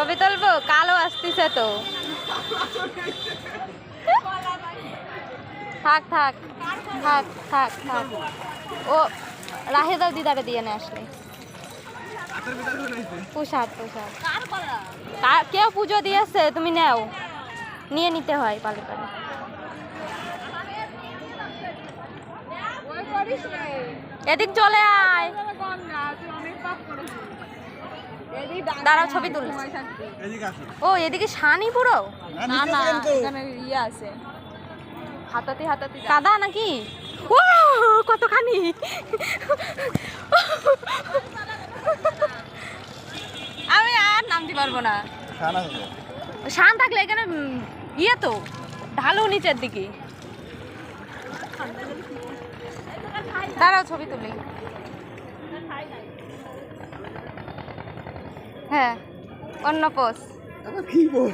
ছবি তুলবো, কালো আসতেছে তো। থাক থাক থাক থাক থাক, ও রাহে দাও, দিদারে দিয়ে নে আসলে। প্রসাদ প্রসাদ কেউ পুজো দিয়েছে, তুমি নাও, নিয়ে নিতে হয় পালে পালে। এদিক চলে আয়, দাঁড়াও ছবি তুল। ও এদিকে শানি পুরো, না না এখানে ইয়ে আছে, হাতাতে হাতাতে কাদা নাকি? ও কতখানি, আমি আর নামতে পারবো না। শান থাকলে এখানে ইয়ে তো ঢালু নিচের দিকে। দাঁড়াও ছবি তুলি। হ্যাঁ অন্য পোজ। কি পোজ?